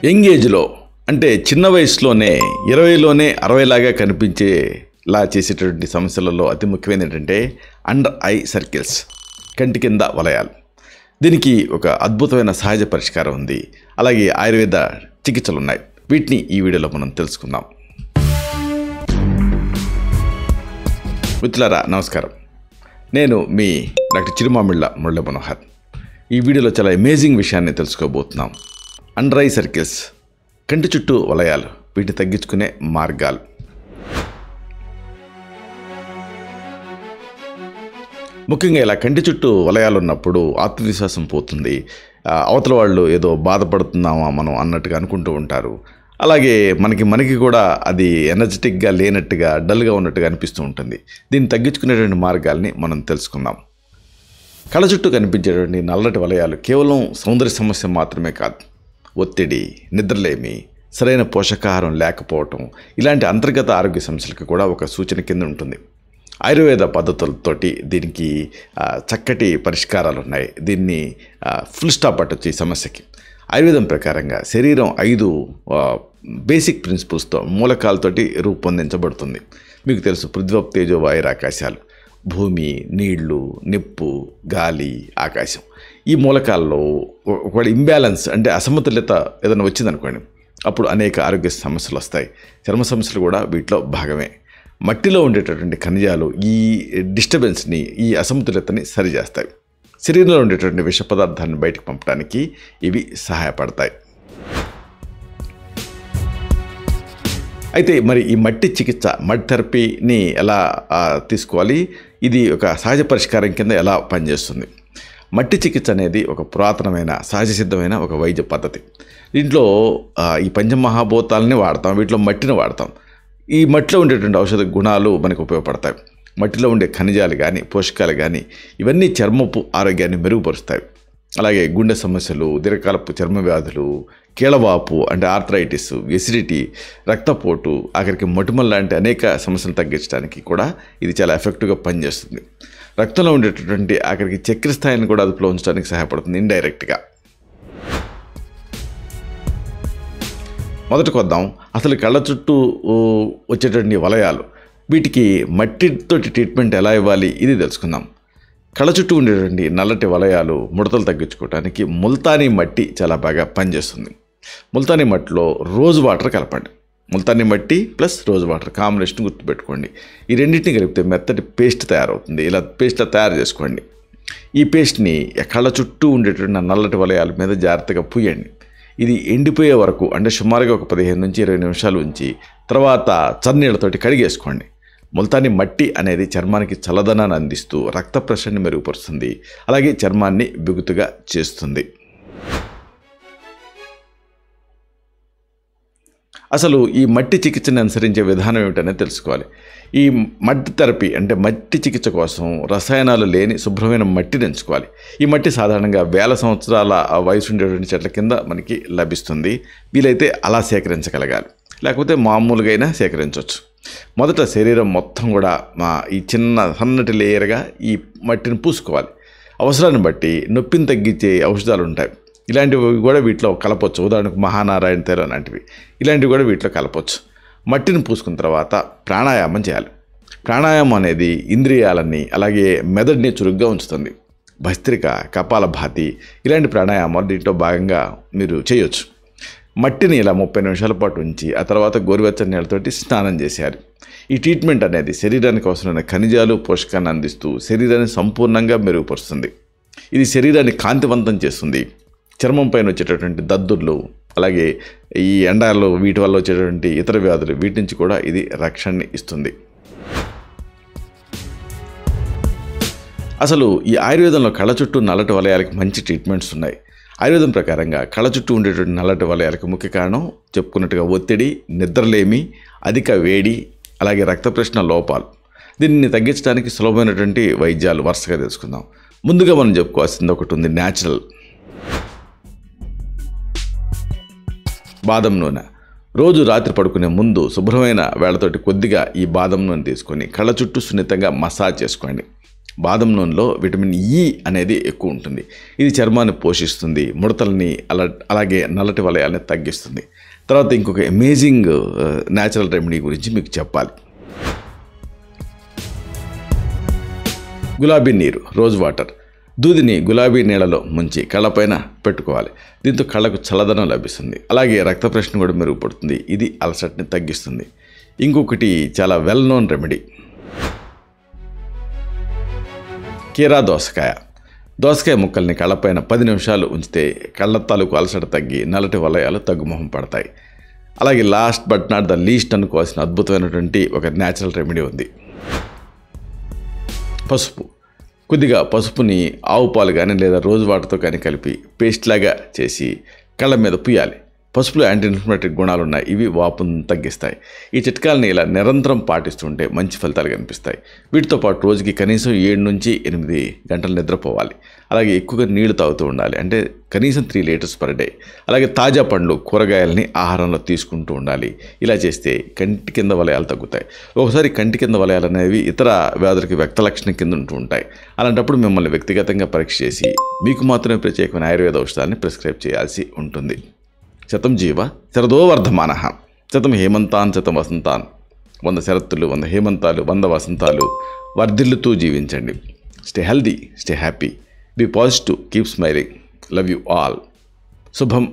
Young ఏజ్లో అంటే చిన్న వయసులోనే 20లోనే 60 లాగా కనిపించేలా చేసేటటువంటి సమస్యలలో అతి ముఖ్యమైనది ఏంటంటే అండర్ ఐ సర్కిల్స్, కంటి కింద వలయాలు. దీనికి ఒక అద్భుతమైన సహజ పరిష్కారం ఉంది. అలాగే ఆయుర్వేద చికిత్సలు ఉన్నాయి. వీటిని ఈ వీడియోలో మనం తెలుసుకుందాం. మిత్రులారా నమస్కారం, నేను మీ డాక్టర్ చిరుమామిళ్ళ మురళీ మనోహర్. ఈ వీడియోలో చాలా అమేజింగ్ విషయాన్ని తెలుసుకోబోతున్నాం. అండర్ ఐ సర్కిల్స్, కంటి చుట్టూ వలయాలు, వీటిని తగ్గించుకునే మార్గాలు. ముఖ్యంగా ఇలా కంటి చుట్టూ వలయాలు ఉన్నప్పుడు ఆత్మవిశ్వాసం పోతుంది. అవతల వాళ్ళు ఏదో బాధపడుతున్నామా మనం అన్నట్టుగా అనుకుంటూ ఉంటారు. అలాగే మనకి కూడా అది ఎనర్జెటిక్గా లేనట్టుగా, డల్గా ఉన్నట్టుగా అనిపిస్తూ ఉంటుంది. దీన్ని తగ్గించుకునేటువంటి మార్గాల్ని మనం తెలుసుకుందాం. కళ్ళ చుట్టూ కనిపించేటువంటి నల్లటి వలయాలు కేవలం సౌందర్య సమస్య మాత్రమే కాదు. ఒత్తిడి, నిద్రలేమి, సరైన పోషకాహారం లేకపోవటం, ఇలాంటి అంతర్గత ఆరోగ్య సమస్యలకు కూడా ఒక సూచన కింద ఉంటుంది. ఆయుర్వేద పద్ధతులతోటి దీనికి చక్కటి పరిష్కారాలు ఉన్నాయి. దీన్ని ఫుల్ స్టాప్ పట్టొచ్చు ఈ సమస్యకి. ఆయుర్వేదం ప్రకారంగా శరీరం 5 బేసిక్ ప్రిన్సిపల్స్తో, మూలకాలతోటి రూపొందించబడుతుంది. మీకు తెలుసు, పృథ్వీ తేజో వాయుర్ ఆకాశాలు, భూమి, నీళ్లు, నిప్పు, గాలి, ఆకాశం. ఈ మూలకాల్లో ఒకవేళ ఇంబ్యాలెన్స్ అంటే అసమతుల్యత ఏదైనా వచ్చిందనుకోండి, అప్పుడు అనేక ఆరోగ్య సమస్యలు వస్తాయి. చర్మ సమస్యలు కూడా వీటిలో భాగమే. మట్టిలో ఉండేటటువంటి ఖనిజాలు ఈ డిస్టర్బెన్స్ని, ఈ అసమతుల్యతని సరిచేస్తాయి. శరీరంలో ఉండేటువంటి విష పదార్థాన్ని బయటకు పంపడానికి ఇవి సహాయపడతాయి. అయితే మరి ఈ మట్టి చికిత్స, మట్టి థెరపీని ఎలా తీసుకోవాలి, ఇది ఒక సహజ పరిష్కారం కింద ఎలా పనిచేస్తుంది? మట్టి చికిత్స అనేది ఒక పురాతనమైన సహజ సిద్ధమైన ఒక వైద్య పద్ధతి. దీంట్లో ఈ పంచమహాభూతాలని వాడతాం, వీటిలో మట్టిని వాడతాం. ఈ మట్టిలో ఉండేటువంటి ఔషధ గుణాలు మనకు ఉపయోగపడతాయి. మట్టిలో ఉండే ఖనిజాలు కానీ, పోషకాలు కానీ, ఇవన్నీ చర్మపు ఆరోగ్యాన్ని మెరుగుపరుస్తాయి. అలాగే గుండె సమస్యలు, దీర్ఘకాలపు చర్మ వ్యాధులు, కీళ్ళవాపు అంటే ఆర్థరైటిస్, ఎసిడిటీ, రక్తపోటు, ఆఖరికి మొటిమల్ లాంటి అనేక సమస్యలు తగ్గించడానికి కూడా ఇది చాలా ఎఫెక్టివ్గా పనిచేస్తుంది. రక్తంలో ఉండేటటువంటి ఆఖరికి చక్కెర స్థాయిని కూడా అదుపులో ఉంచడానికి సహాయపడుతుంది ఇండైరెక్ట్గా. మొదటికి వద్దాం. అసలు కళ్ళ చుట్టూ వచ్చేటువంటి వలయాలు, వీటికి మట్టితోటి ట్రీట్మెంట్ ఎలా ఇవ్వాలి ఇది తెలుసుకుందాం. కళ్ళ చుట్టూ ఉండేటువంటి నల్లటి వలయాలు, ముడతలు తగ్గించుకోవడానికి ముల్తానీ మట్టి చాలా బాగా పనిచేస్తుంది. ముల్తానీ మట్టిలో రోజ్ వాటర్ కలపండి. ముల్తానీ మట్టి ప్లస్ రోజ్ వాటర్ కాంబినేషన్ గుర్తుపెట్టుకోండి. ఈ రెండింటిని కలిపితే మెత్తటి పేస్ట్ తయారవుతుంది. ఇలా పేస్ట్లా తయారు చేసుకోండి. ఈ పేస్ట్ని కళ్ళ చుట్టూ ఉండేటువంటి నల్లటి వలయాల మీద జాగ్రత్తగా పూయండి. ఇది ఎండిపోయే వరకు, అంటే సుమారుగా ఒక 15 నుంచి 20 నిమిషాలు ఉంచి తర్వాత చన్నీళ్లతోటి కడిగేసుకోండి. ముల్తానీ మట్టి అనేది చర్మానికి చల్లదనాన్ని అందిస్తూ రక్త ప్రసరణని మెరుగుపరుస్తుంది. అలాగే చర్మాన్ని బిగుతుగా చేస్తుంది. అసలు ఈ మట్టి చికిత్సని అనుసరించే విధానం ఏమిటనేది తెలుసుకోవాలి. ఈ మట్టి థెరపీ అంటే మట్టి చికిత్స కోసం రసాయనాలు లేని శుభ్రమైన మట్టిని ఎంచుకోవాలి. ఈ మట్టి సాధారణంగా 1000 సంవత్సరాల వయసు ఉండేటువంటి చెట్ల కింద మనకి లభిస్తుంది. వీలైతే అలా సేకరించగలగాలి, లేకపోతే మామూలుగా అయినా సేకరించవచ్చు. మొదట శరీరం మొత్తం కూడా ఈ చిన్న సన్నటి లేయర్గా ఈ మట్టిని పూసుకోవాలి. అవసరాన్ని బట్టి నొప్పిని తగ్గించే ఔషధాలు ఉంటాయి. ఇలాంటివి కూడా వీటిలో కలపవచ్చు. ఉదాహరణకు మహానారాయణ తైలం లాంటివి, ఇలాంటివి కూడా వీటిలో కలపవచ్చు. మట్టిని పూసుకున్న తర్వాత ప్రాణాయామం చేయాలి. ప్రాణాయామం అనేది ఇంద్రియాలని, అలాగే మెదడుని చురుగ్గా ఉంచుతుంది. భస్త్రిక, కపాలభాతి, ఇలాంటి ప్రాణాయామాలు దీంట్లో భాగంగా మీరు చేయొచ్చు. మట్టిని ఇలా 30 నిమిషాల పాటు ఉంచి ఆ తర్వాత గోరువెచ్చని నీళ్ళతోటి స్నానం చేసేయాలి. ఈ ట్రీట్మెంట్ అనేది శరీరానికి అవసరమైన ఖనిజాలు, పోషకాన్ని అందిస్తూ శరీరాన్ని సంపూర్ణంగా మెరుగుపరుస్తుంది. ఇది శరీరాన్ని కాంతివంతం చేస్తుంది. చర్మం పైన వచ్చేటటువంటి దద్దుర్లు, అలాగే ఈ ఎండాలు, వీటి వల్ల వచ్చేటటువంటి ఇతర వ్యాధులు, వీటి నుంచి కూడా ఇది రక్షణని ఇస్తుంది. అసలు ఈ ఆయుర్వేదంలో కళ్ళ చుట్టూ నల్లటి వలయాలకి మంచి ట్రీట్మెంట్స్ ఉన్నాయి. ఆయుర్వేదం ప్రకారంగా కళ్ళ చుట్టూ ఉండేటువంటి నల్లటి వలయాలకు ముఖ్య కారణం చెప్పుకున్నట్టుగా ఒత్తిడి, నిద్రలేమి, అధిక వేడి, అలాగే రక్త ప్రసరణ లోపాలు. దీన్ని తగ్గించడానికి సులభమైనటువంటి వైద్యాలు వరుసగా తెలుసుకుందాం. ముందుగా మనం చెప్పుకోవాల్సింది ఒకటి ఉంది, న్యాచురల్. బాదం నూనె. రోజు రాత్రి పడుకునే ముందు శుభ్రమైన వేళ్లతోటి కొద్దిగా ఈ బాదం నూనె తీసుకొని కళ్ళ చుట్టూ సున్నితంగా మసాజ్ చేసుకోండి. బాదం నూనెలో విటమిన్ ఈ అనేది ఎక్కువ ఉంటుంది. ఇది చర్మాన్ని పోషిస్తుంది, ముడతల్ని అలాగే నల్లటి వలయాలని తగ్గిస్తుంది. తర్వాత ఇంకొక అమేజింగ్ న్యాచురల్ రెమెడీ గురించి మీకు చెప్పాలి. గులాబీ నీరు, రోజ్ వాటర్. దూదిని గులాబీ నీళ్ళలో ముంచి కళ్ళపైన పెట్టుకోవాలి. దీంతో కళ్ళకు చల్లదనం లభిస్తుంది. అలాగే రక్త ప్రసరణ కూడా మెరుగుపడుతుంది. ఇది అలసటని తగ్గిస్తుంది. ఇంకొకటి చాలా వెల్ నోన్ రెమెడీ, కీరా దోసకాయ. దోసకాయ ముక్కల్ని కళ్ళపైన 10 నిమిషాలు ఉంచితే కళ్ళ తాలూకు అలసట తగ్గి నల్లటి వలయాలు తగ్గుముఖం పడతాయి. అలాగే last but not the least అనుకోవాల్సిన అద్భుతమైనటువంటి ఒక న్యాచురల్ రెమెడీ ఉంది, పసుపు. కొద్దిగా పసుపుని ఆవు పాలు కానీ లేదా రోజ్ వాటర్తో కానీ కలిపి పేస్ట్ లాగా చేసి కళ్ళ మీద పూయాలి. పసుపులో యాంటీ ఇన్ఫ్లమేటరీ గుణాలు ఉన్నాయి. ఇవి వాపును తగ్గిస్తాయి. ఈ చిట్కాలని ఇలా నిరంతరం పాటిస్తుంటే మంచి ఫలితాలు కనిపిస్తాయి. వీటితో పాటు రోజుకి కనీసం 7 నుంచి 8 గంటలు నిద్రపోవాలి. అలాగే ఎక్కువగా నీళ్లు తాగుతూ ఉండాలి, అంటే కనీసం 3 లీటర్స్ పర్ డే. అలాగే తాజా పండ్లు, కూరగాయలని ఆహారంలో తీసుకుంటూ ఉండాలి. ఇలా చేస్తే కంటి కింద వలయాలు తగ్గుతాయి. ఒకసారి కంటి కింద వలయాలు అనేవి ఇతర వ్యాధులకి వ్యక్త లక్షణం కింద ఉంటూ ఉంటాయి. అలాంటప్పుడు మిమ్మల్ని వ్యక్తిగతంగా పరీక్ష చేసి మీకు మాత్రమే ప్రత్యేకమైన ఆయుర్వేద ఔషధాన్ని ప్రిస్క్రైబ్ చేయాల్సి ఉంటుంది. శతం జీవ శరదో వర్ధమానః, శతం హేమంతాన్ శతం వసంతాన్. 100 శరత్తులు, 100 హేమంతాలు, 100 వసంతాలు వర్ధిల్లుతూ జీవించండి. Stay healthy, stay happy, be positive, keep smiling. Love you all. శుభం.